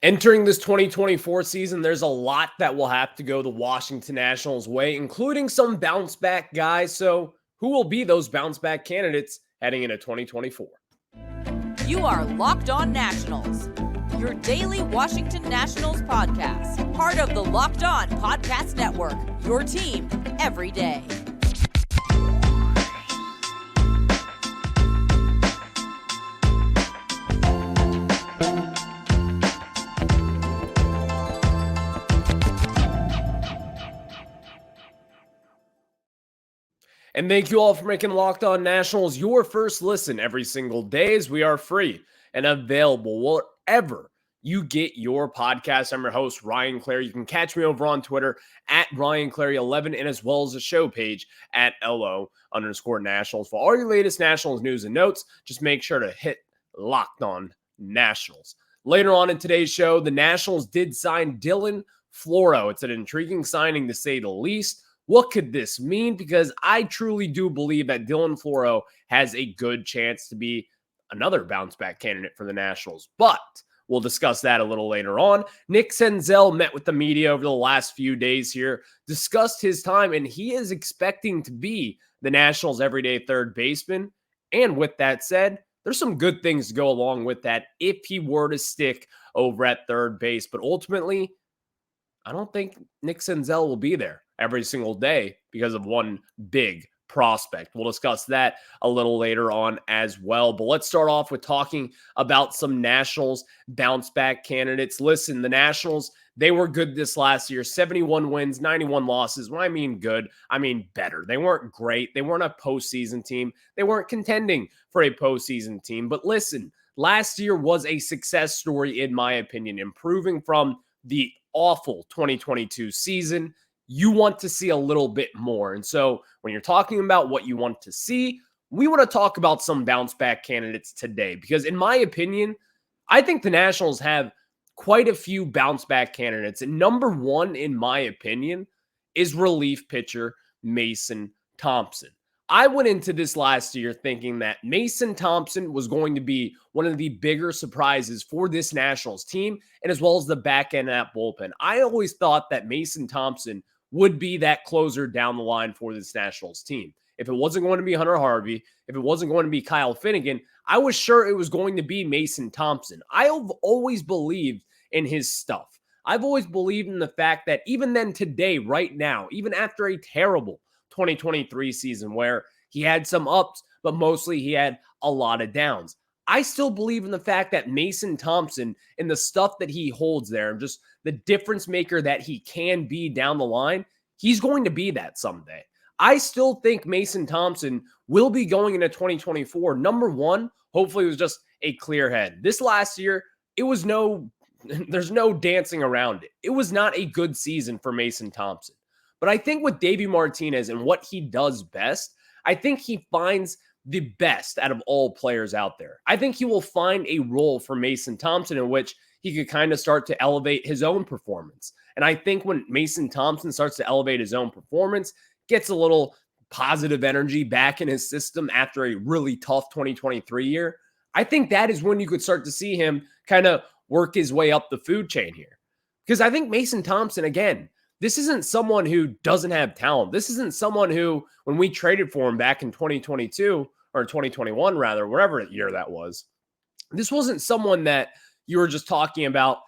Entering this 2024 season, there's a lot that will have to go the Washington Nationals' way, including some bounce back guys. So, who will be those bounce back candidates heading into 2024? You are Locked On Nationals, your daily Washington Nationals podcast, part of the Locked On Podcast Network, your team every day. And thank you all for making Locked On Nationals your first listen every single day, as we are free and available wherever you get your podcast. I'm your host, Ryan Clary. You can catch me over on Twitter at RyanClary11 and as well as the show page at LO_Nationals. For all your latest Nationals news and notes, just make sure to hit Locked On Nationals. Later on in today's show, the Nationals did sign Dylan Floro. It's an intriguing signing to say the least. What could this mean? Because I truly do believe that Dylan Floro has a good chance to be another bounce back candidate for the Nationals, but we'll discuss that a little later on. Nick Senzel met with the media over the last few days here, discussed his time, and he is expecting to be the Nationals' everyday third baseman. And with that said, there's some good things to go along with that if he were to stick over at third base. But ultimately, I don't think Nick Senzel will be there every single day because of one big prospect. We'll discuss that a little later on as well. But let's start off with talking about some Nationals bounce back candidates. Listen, the Nationals, they were good this last year. 71 wins, 91 losses. When I mean good, I mean better. They weren't great. They weren't a postseason team. They weren't contending for a postseason team. But listen, last year was a success story, in my opinion, improving from the awful 2022 season. You want to see a little bit more. And so when you're talking about what you want to see, we want to talk about some bounce back candidates today, because in my opinion, I think the Nationals have quite a few bounce back candidates. And number one, in my opinion, is relief pitcher Mason Thompson. I went into this last year thinking that Mason Thompson was going to be one of the bigger surprises for this Nationals team, and as well as the back end of that bullpen. I always thought that Mason Thompson would be that closer down the line for this Nationals team. If it wasn't going to be Hunter Harvey, if it wasn't going to be Kyle Finnegan, I was sure it was going to be Mason Thompson. I've always believed in his stuff. I've always believed in the fact that even then today, right now, even after a terrible 2023 season where he had some ups, but mostly he had a lot of downs, I still believe in the fact that Mason Thompson and the stuff that he holds there and just the difference maker that he can be down the line, he's going to be that someday. I still think Mason Thompson will be going into 2024. Number one, hopefully it was just a clear head. This last year, there's no dancing around it. It was not a good season for Mason Thompson. But I think with Davey Martinez and what he does best, I think he finds the best out of all players out there. I think he will find a role for Mason Thompson in which he could kind of start to elevate his own performance. And I think when Mason Thompson starts to elevate his own performance, gets a little positive energy back in his system after a really tough 2023 year, I think that is when you could start to see him kind of work his way up the food chain here. Because I think Mason Thompson, again, this isn't someone who doesn't have talent. This isn't someone who, when we traded for him back in 2022 or 2021, rather, whatever year that was, this wasn't someone that you were just talking about,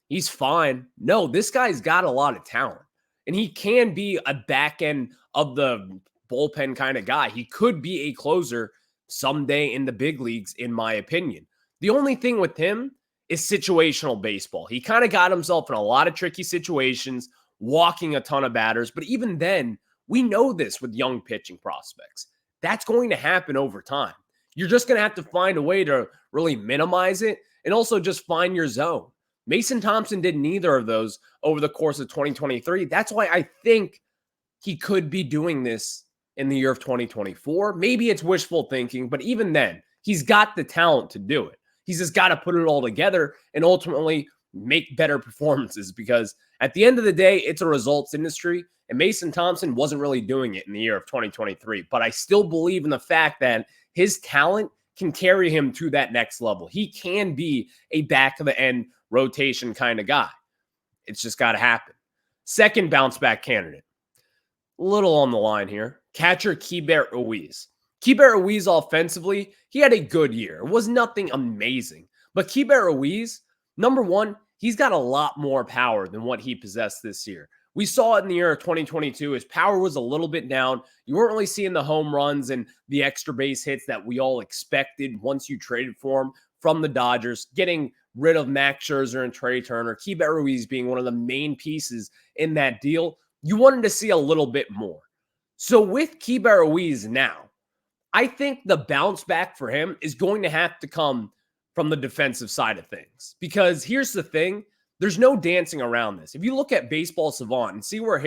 he's fine. No, this guy's got a lot of talent, and he can be a back end of the bullpen kind of guy. He could be a closer someday in the big leagues, in my opinion. The only thing with him is situational baseball. He kind of got himself in a lot of tricky situations, walking a ton of batters. But even then, we know this with young pitching prospects. That's going to happen over time. You're just going to have to find a way to really minimize it and also just find your zone. Mason Thompson did neither of those over the course of 2023. That's why I think he could be doing this in the year of 2024. Maybe it's wishful thinking, but even then, he's got the talent to do it. He's just got to put it all together and ultimately make better performances, because at the end of the day, it's a results industry, and Mason Thompson wasn't really doing it in the year of 2023. But I still believe in the fact that his talent can carry him to that next level. He can be a back of the end rotation kind of guy. It's just got to happen. Second bounce back candidate. A little on the line here. Catcher Keibert Ruiz. Keibert Ruiz offensively, he had a good year. It was nothing amazing. But Keibert Ruiz, number one, he's got a lot more power than what he possessed this year. We saw it in the year of 2022. His power was a little bit down. You weren't really seeing the home runs and the extra base hits that we all expected once you traded for him from the Dodgers. Getting rid of Max Scherzer and Trey Turner, Keibert Ruiz being one of the main pieces in that deal, you wanted to see a little bit more. So with Keibert Ruiz now, I think the bounce back for him is going to have to come from the defensive side of things. Because here's the thing, there's no dancing around this. If you look at Baseball Savant and see where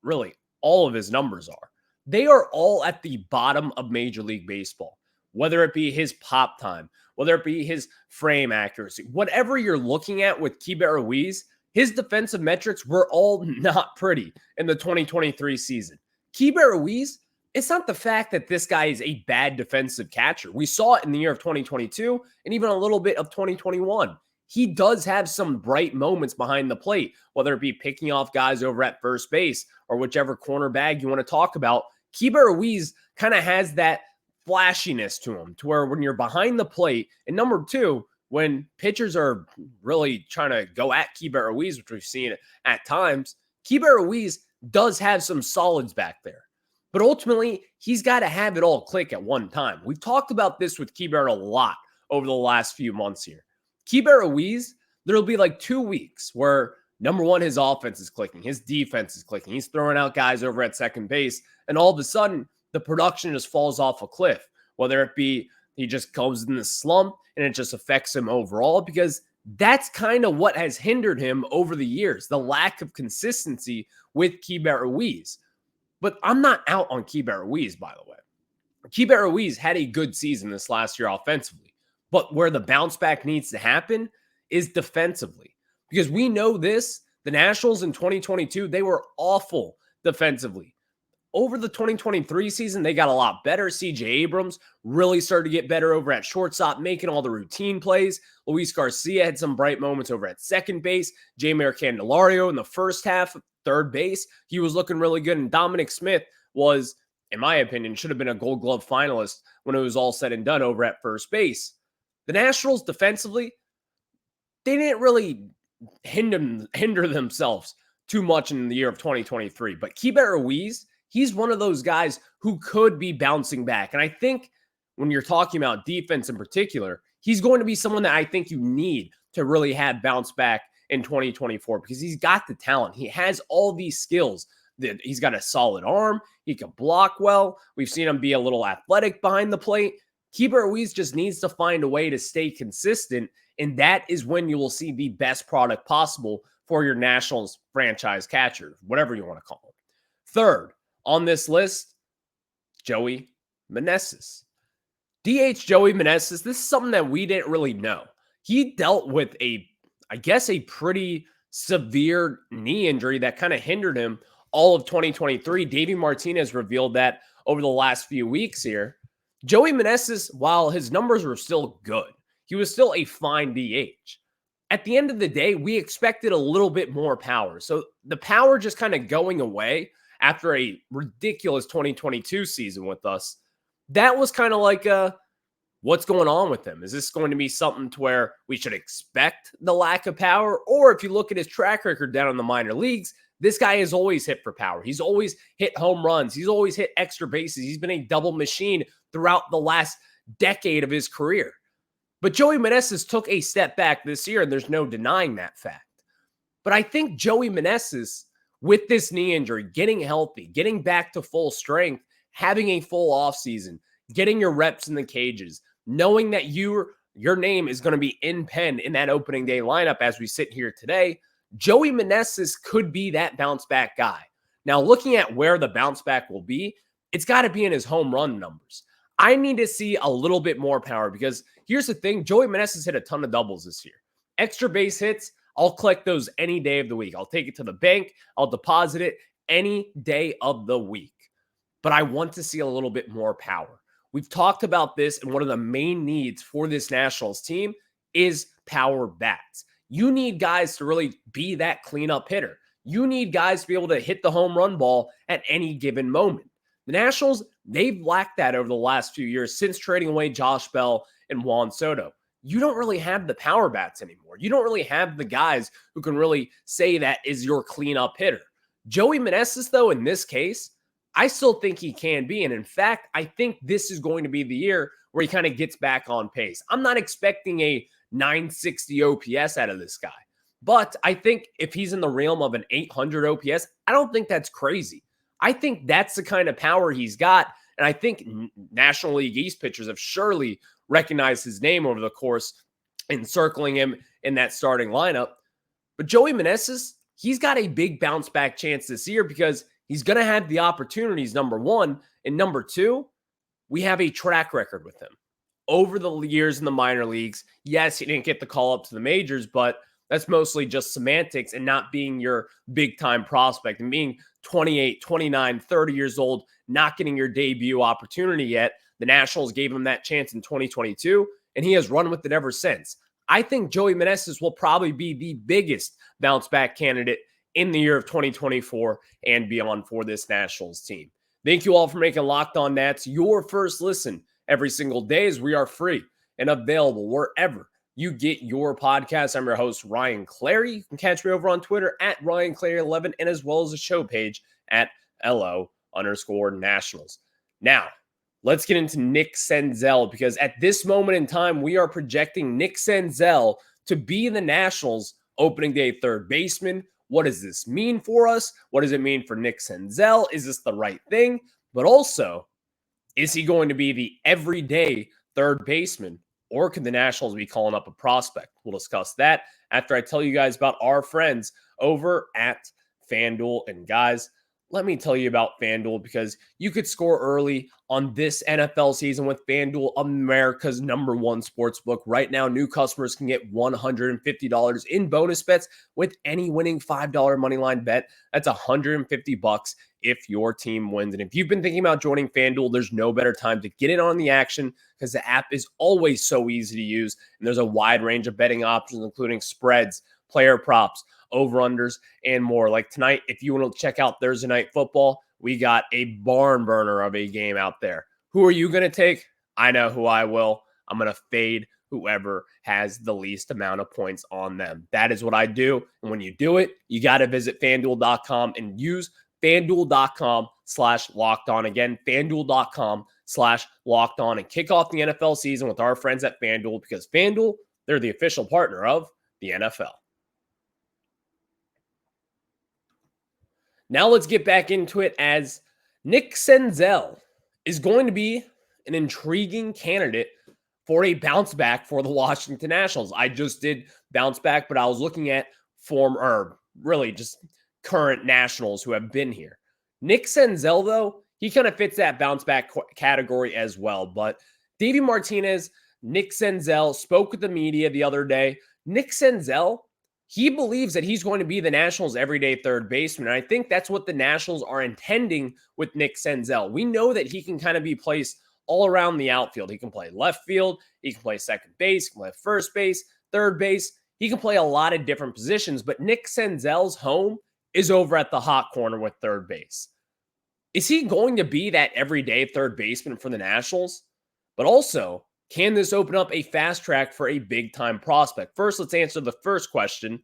really all of his numbers are, they are all at the bottom of Major League Baseball. Whether it be his pop time, whether it be his frame accuracy, whatever you're looking at with Keibert Ruiz, his defensive metrics were all not pretty in the 2023 season. Keibert Ruiz, it's not the fact that this guy is a bad defensive catcher. We saw it in the year of 2022 and even a little bit of 2021. He does have some bright moments behind the plate, whether it be picking off guys over at first base or whichever corner bag you want to talk about. Keibert Ruiz kind of has that flashiness to him to where when you're behind the plate, and number two, when pitchers are really trying to go at Keibert Ruiz, which we've seen at times, Keibert Ruiz does have some solids back there. But ultimately, he's got to have it all click at one time. We've talked about this with Keibert a lot over the last few months here. Keibert Ruiz, there'll be like 2 weeks where, number one, his offense is clicking, his defense is clicking, he's throwing out guys over at second base, and all of a sudden, the production just falls off a cliff, whether it be he just goes in the slump and it just affects him overall, because that's kind of what has hindered him over the years, the lack of consistency with Keibert Ruiz. But I'm not out on Keibert Ruiz, by the way. Keibert Ruiz had a good season this last year offensively, but where the bounce back needs to happen is defensively, because we know this, the Nationals in 2022, they were awful defensively. Over the 2023 season, they got a lot better. C.J. Abrams really started to get better over at shortstop, making all the routine plays. Luis Garcia had some bright moments over at second base. Jeimer Candelario in the first half, third base, he was looking really good. And Dominic Smith was, in my opinion, should have been a Gold Glove finalist when it was all said and done over at first base. The Nationals defensively, they didn't really hinder themselves too much in the year of 2023. But Keibert Ruiz, he's one of those guys who could be bouncing back. And I think when you're talking about defense in particular, he's going to be someone that I think you need to really have bounce back in 2024 because he's got the talent. He has all these skills. He's got a solid arm. He can block well. We've seen him be a little athletic behind the plate. Keibert Ruiz just needs to find a way to stay consistent, and that is when you will see the best product possible for your Nationals franchise catcher, whatever you want to call him. Third on this list, Joey Maness. DH Joey Maness, this is something that we didn't really know. He dealt with a pretty severe knee injury that kind of hindered him all of 2023. Davey Martinez revealed that over the last few weeks here. Joey Maness, while his numbers were still good, he was still a fine DH. At the end of the day, we expected a little bit more power. So the power just kind of going away after a ridiculous 2022 season with us, that was kind of like what's going on with him? Is this going to be something to where we should expect the lack of power? Or if you look at his track record down in the minor leagues, this guy has always hit for power. He's always hit home runs. He's always hit extra bases. He's been a double machine throughout the last decade of his career. But Joey Maness took a step back this year, and there's no denying that fact. But I think Joey Maness, with this knee injury, getting healthy, getting back to full strength, having a full offseason, getting your reps in the cages, knowing that your name is going to be in pen in that opening day lineup as we sit here today, Joey Maness could be that bounce back guy. Now, looking at where the bounce back will be, it's got to be in his home run numbers. I need to see a little bit more power because here's the thing, Joey Maness hit a ton of doubles this year. Extra base hits, I'll collect those any day of the week. I'll take it to the bank. I'll deposit it any day of the week. But I want to see a little bit more power. We've talked about this, and one of the main needs for this Nationals team is power bats. You need guys to really be that cleanup hitter. You need guys to be able to hit the home run ball at any given moment. The Nationals, they've lacked that over the last few years since trading away Josh Bell and Juan Soto. You don't really have the power bats anymore. You don't really have the guys who can really say that is your cleanup hitter. Joey Maness, though, in this case, I still think he can be. And in fact, I think this is going to be the year where he kind of gets back on pace. I'm not expecting a 960 OPS out of this guy. But I think if he's in the realm of an 800 OPS, I don't think that's crazy. I think that's the kind of power he's got. And I think National League East pitchers have surely recognized his name over the course and circling him in that starting lineup. But Joey Maness, he's got a big bounce back chance this year because he's going to have the opportunities, number one. And number two, we have a track record with him. Over the years in the minor leagues, yes, he didn't get the call up to the majors, but that's mostly just semantics and not being your big-time prospect and being 28, 29, 30 years old, not getting your debut opportunity yet. The Nationals gave him that chance in 2022, and he has run with it ever since. I think Joey Maness will probably be the biggest bounce-back candidate in the year of 2024 and beyond for this Nationals team. Thank you all for making Locked On Nats your first listen every single day, as we are free and available wherever you get your podcast. I'm your host, Ryan Clary. You can catch me over on Twitter at RyanClary11 and as well as the show page at LO_Nationals. Now, let's get into Nick Senzel, because at this moment in time, we are projecting Nick Senzel to be the Nationals' opening day third baseman. What does this mean for us? What does it mean for Nick Senzel? Is this the right thing? But also, is he going to be the everyday third baseman, or could the Nationals be calling up a prospect? We'll discuss that after I tell you guys about our friends over at FanDuel. And guys, let me tell you about FanDuel, because you could score early on this NFL season with FanDuel, America's number one sportsbook. Right now, new customers can get $150 in bonus bets with any winning $5 moneyline bet. That's $150 if your team wins. And if you've been thinking about joining FanDuel, there's no better time to get in on the action, because the app is always so easy to use. And there's a wide range of betting options, including spreads, player props, over-unders, and more. Like tonight, if you want to check out Thursday Night Football, we got a barn burner of a game out there. Who are you going to take? I know who I will. I'm going to fade whoever has the least amount of points on them. That is what I do. And when you do it, you got to visit FanDuel.com and use FanDuel.com/lockedon. Again, FanDuel.com/lockedon, and kick off the NFL season with our friends at FanDuel, because FanDuel, they're the official partner of the NFL. Now let's get back into it, as Nick Senzel is going to be an intriguing candidate for a bounce back for the Washington Nationals. I just did bounce back, but I was looking at just current Nationals who have been here. Nick Senzel, though, he kind of fits that bounce back category as well. But Davey Martinez, Nick Senzel spoke with the media the other day. Nick Senzel, he believes that he's going to be the Nationals' everyday third baseman. And I think that's what the Nationals are intending with Nick Senzel. We know that he can kind of be placed all around the outfield. He can play left field. He can play second base. He can play first base, third base. He can play a lot of different positions. But Nick Senzel's home is over at the hot corner with third base. Is he going to be that everyday third baseman for the Nationals? But also, can this open up a fast track for a big-time prospect? First, let's answer the first question.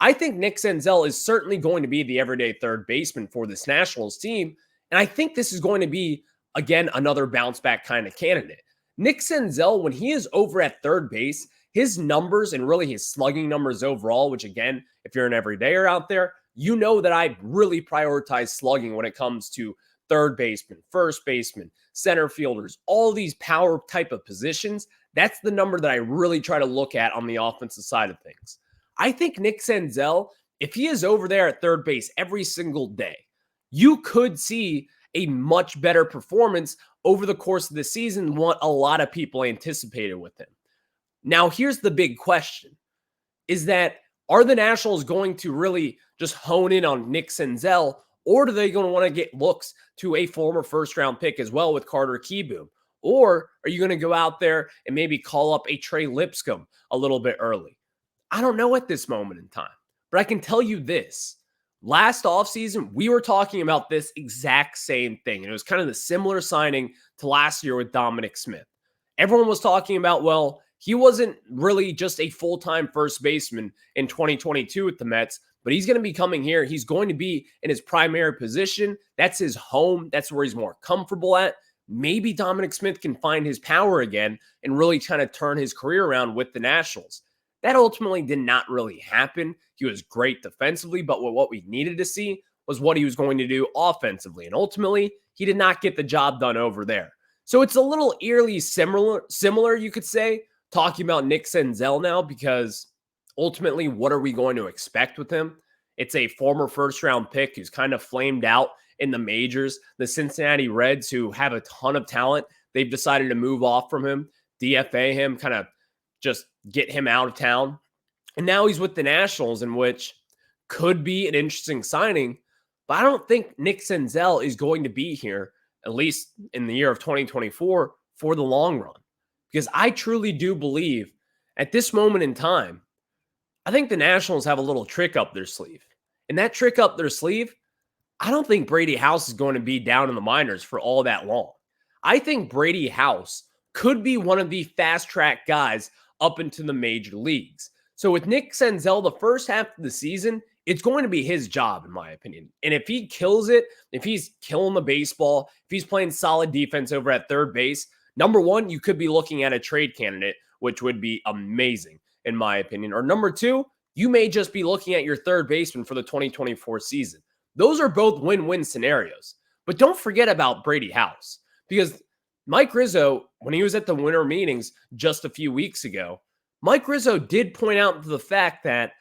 I think Nick Senzel is certainly going to be the everyday third baseman for this Nationals team, and I think this is going to be, again, another bounce-back kind of candidate. Nick Senzel, when he is over at third base, his numbers and really his slugging numbers overall, which, again, if you're an everydayer out there, you know that I really prioritize slugging when it comes to third baseman, first baseman, center fielders, all these power type of positions. That's the number that I really try to look at on the offensive side of things. I think Nick Senzel, if he is over there at third base every single day, you could see a much better performance over the course of the season than what a lot of people anticipated with him. Now, here's the big question, is that are the Nationals going to really just hone in on Nick Senzel, or are they going to want to get looks to a former first-round pick as well with Carter Kieboom? Or are you going to go out there and maybe call up a Trey Lipscomb a little bit early? I don't know at this moment in time, but I can tell you this. Last offseason, we were talking about this exact same thing. And it was kind of the similar signing to last year with Dominic Smith. Everyone was talking about, well, he wasn't really just a full-time first baseman in 2022 with the Mets, but he's going to be coming here. He's going to be in his primary position. That's his home. That's where he's more comfortable at. Maybe Dominic Smith can find his power again and really kind of turn his career around with the Nationals. That ultimately did not really happen. He was great defensively, but what we needed to see was what he was going to do offensively. And ultimately, he did not get the job done over there. So it's a little eerily similar, you could say, talking about Nick Senzel now, because ultimately, what are we going to expect with him? It's a former first-round pick who's kind of flamed out in the majors. The Cincinnati Reds, who have a ton of talent, they've decided to move off from him, DFA him, kind of just get him out of town. And now he's with the Nationals, in which could be an interesting signing. But I don't think Nick Senzel is going to be here, at least in the year of 2024, for the long run. Because I truly do believe at this moment in time, I think the Nationals have a little trick up their sleeve. And that trick up their sleeve, I don't think Brady House is going to be down in the minors for all that long. I think Brady House could be one of the fast-track guys up into the major leagues. So with Nick Senzel, the first half of the season, it's going to be his job, in my opinion. And if he kills it, if he's killing the baseball, if he's playing solid defense over at third base, number one, you could be looking at a trade candidate, which would be amazing, in my opinion. Or number two, you may just be looking at your third baseman for the 2024 season. Those are both win-win scenarios. But don't forget about Brady House, because Mike Rizzo, when he was at the winter meetings just a few weeks ago, Mike Rizzo did point out the fact that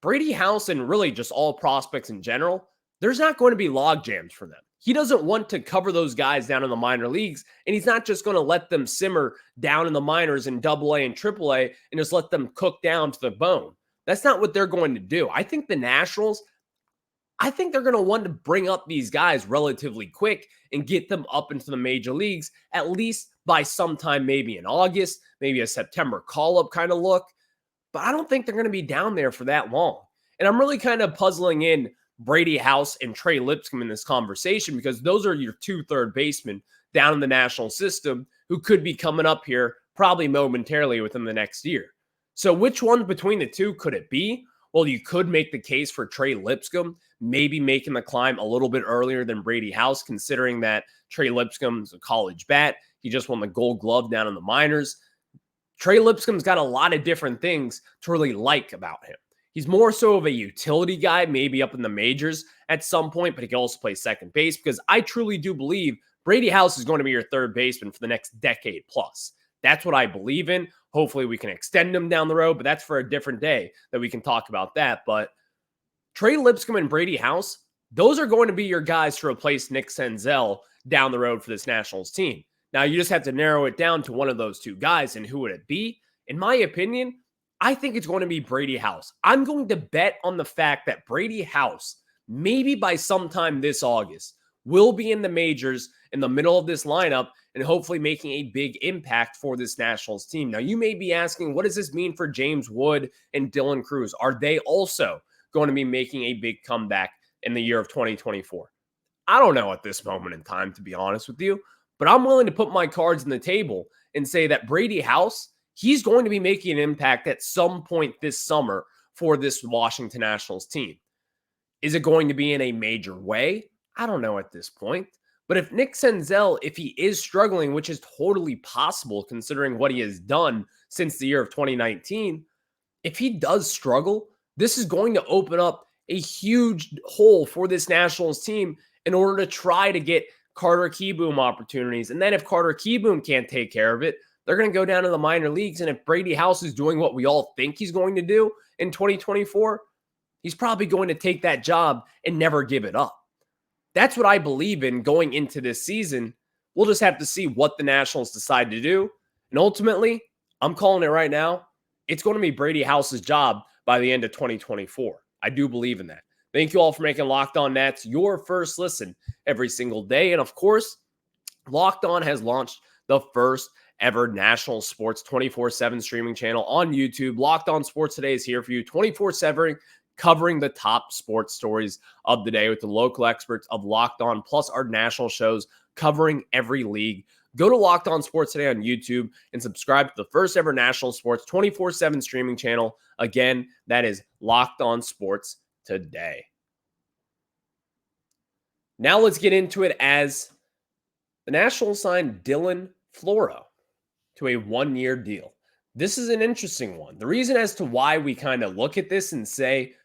Brady House, and really just all prospects in general, there's not going to be log jams for them. He doesn't want to cover those guys down in the minor leagues, and he's not just going to let them simmer down in the minors in AA and AAA and just let them cook down to the bone. That's not what they're going to do. I think the Nationals, I think they're going to want to bring up these guys relatively quick and get them up into the major leagues, at least by sometime maybe in August, maybe a September call-up kind of look. But I don't think they're going to be down there for that long. And I'm really kind of puzzling in Brady House and Trey Lipscomb in this conversation, because those are your two third basemen down in the national system who could be coming up here probably momentarily within the next year. So which one between the two could it be? Well, you could make the case for Trey Lipscomb, maybe making the climb a little bit earlier than Brady House, considering that Trey Lipscomb's a college bat. He just won the Gold Glove down in the minors. Trey Lipscomb's got a lot of different things to really like about him. He's more so of a utility guy, maybe up in the majors at some point, but he can also play second base, because I truly do believe Brady House is going to be your third baseman for the next decade plus. That's what I believe in. Hopefully we can extend him down the road, but that's for a different day that we can talk about that. But Trey Lipscomb and Brady House, those are going to be your guys to replace Nick Senzel down the road for this Nationals team. Now, you just have to narrow it down to one of those two guys, and who would it be? In my opinion, I think it's going to be Brady House. I'm going to bet on the fact that Brady House, maybe by sometime this August, will be in the majors in the middle of this lineup and hopefully making a big impact for this Nationals team. Now, you may be asking, what does this mean for James Wood and Dylan Cruz? Are they also going to be making a big comeback in the year of 2024? I don't know at this moment in time, to be honest with you, but I'm willing to put my cards on the table and say that Brady House, he's going to be making an impact at some point this summer for this Washington Nationals team. Is it going to be in a major way? I don't know at this point. But if Nick Senzel, if he is struggling, which is totally possible considering what he has done since the year of 2019, if he does struggle, this is going to open up a huge hole for this Nationals team in order to try to get Carter Kieboom opportunities. And then if Carter Kieboom can't take care of it, they're going to go down to the minor leagues. And if Brady House is doing what we all think he's going to do in 2024, he's probably going to take that job and never give it up. That's what I believe in going into this season. We'll just have to see what the Nationals decide to do. And ultimately, I'm calling it right now, it's going to be Brady House's job by the end of 2024. I do believe in that. Thank you all for making Locked On Nats your first listen every single day. And of course, Locked On has launched the first ever national sports 24/7 streaming channel on YouTube. Locked On Sports Today is here for you 24/7, covering the top sports stories of the day with the local experts of Locked On, plus our national shows covering every league. Go to Locked On Sports Today on YouTube and subscribe to the first ever national sports 24/7 streaming channel. Again, that is Locked On Sports Today. Now let's get into it as the Nationals signed Dylan Floro to a one-year deal. This is an interesting one. The reason as to why we kind of look at this and say,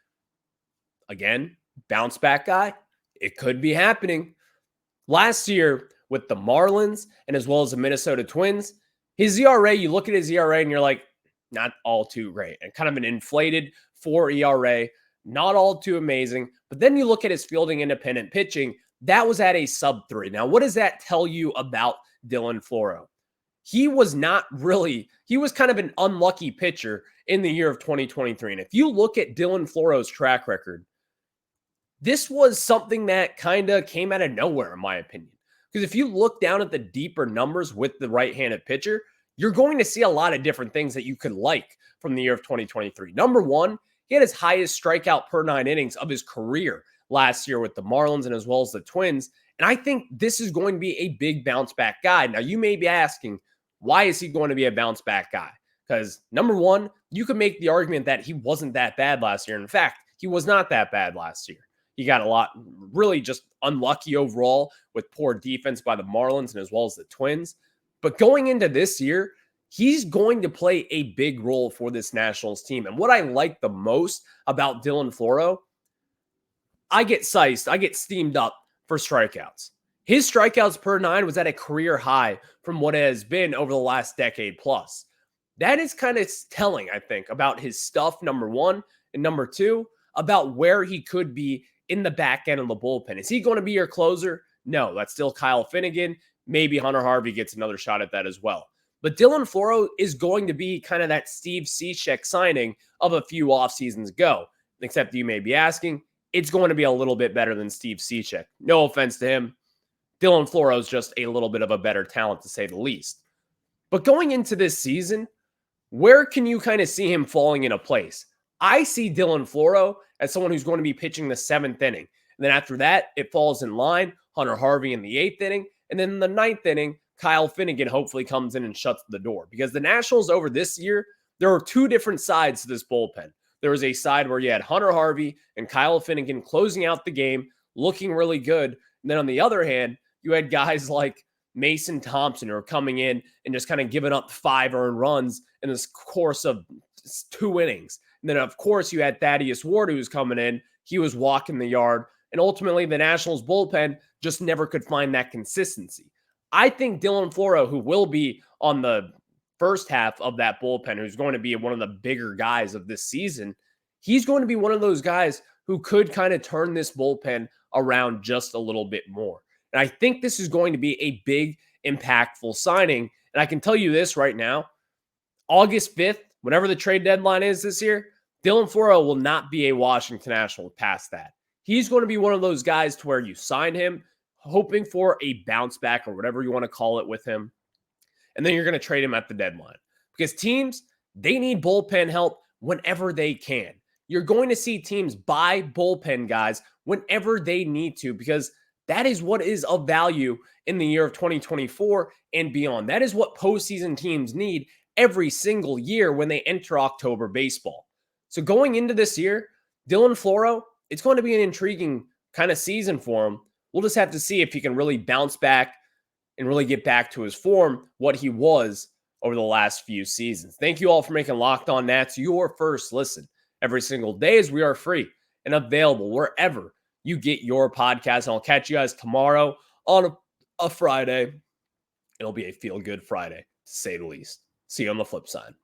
again, bounce back guy, it could be happening. Last year with the Marlins and as well as the Minnesota Twins, his ERA, you look at his ERA and you're like, not all too great. And kind of an inflated 4 ERA, not all too amazing. But then you look at his fielding independent pitching, that was at a sub-3. Now, what does that tell you about Dylan Floro? He was kind of an unlucky pitcher in the year of 2023. And if you look at Dylan Floro's track record, this was something that kind of came out of nowhere, in my opinion. Because if you look down at the deeper numbers with the right-handed pitcher, you're going to see a lot of different things that you could like from the year of 2023. Number one, he had his highest strikeout per 9 innings of his career last year with the Marlins and as well as the Twins. And I think this is going to be a big bounce back guy. Now, you may be asking, why is he going to be a bounce back guy? Because number one, you could make the argument that he wasn't that bad last year. In fact, he was not that bad last year. He got really just unlucky overall with poor defense by the Marlins and as well as the Twins. But going into this year, he's going to play a big role for this Nationals team. And what I like the most about Dylan Floro, I get steamed up for strikeouts. His strikeouts per 9 was at a career high from what it has been over the last decade plus. That is kind of telling, I think, about his stuff, number one, and number two, about where he could be in the back end of the bullpen. Is he going to be your closer? No, that's still Kyle Finnegan. Maybe Hunter Harvey gets another shot at that as well. But Dylan Floro is going to be kind of that Steve Cishek signing of a few off seasons ago. Except you may be asking, it's going to be a little bit better than Steve Cishek. No offense to him. Dylan Floro is just a little bit of a better talent, to say the least. But going into this season, where can you kind of see him falling into place? I see Dylan Floro as someone who's going to be pitching the 7th inning. And then after that, it falls in line. Hunter Harvey in the 8th inning. And then in the 9th inning, Kyle Finnegan hopefully comes in and shuts the door. Because the Nationals over this year, there are two different sides to this bullpen. There was a side where you had Hunter Harvey and Kyle Finnegan closing out the game, looking really good. And then on the other hand, you had guys like Mason Thompson who are coming in and just kind of giving up 5 earned runs in this course of 2 innings. And then, of course, you had Thaddeus Ward who was coming in. He was walking the yard. And ultimately, the Nationals bullpen just never could find that consistency. I think Dylan Floro, who will be on the first half of that bullpen, who's going to be one of the bigger guys of this season, he's going to be one of those guys who could kind of turn this bullpen around just a little bit more. And I think this is going to be a big, impactful signing. And I can tell you this right now, August 5th, whenever the trade deadline is this year, Dylan Floro will not be a Washington National past that. He's going to be one of those guys to where you sign him, hoping for a bounce back or whatever you want to call it with him. And then you're going to trade him at the deadline. Because teams, they need bullpen help whenever they can. You're going to see teams buy bullpen guys whenever they need to, because that is what is of value in the year of 2024 and beyond. That is what postseason teams need every single year when they enter October baseball. So going into this year, Dylan Floro, it's going to be an intriguing kind of season for him. We'll just have to see if he can really bounce back and really get back to his form, what he was over the last few seasons. Thank you all for making Locked On Nats your first listen every single day, as we are free and available wherever you get your podcast. And I'll catch you guys tomorrow on a Friday. It'll be a feel-good Friday, to say the least. See you on the flip side.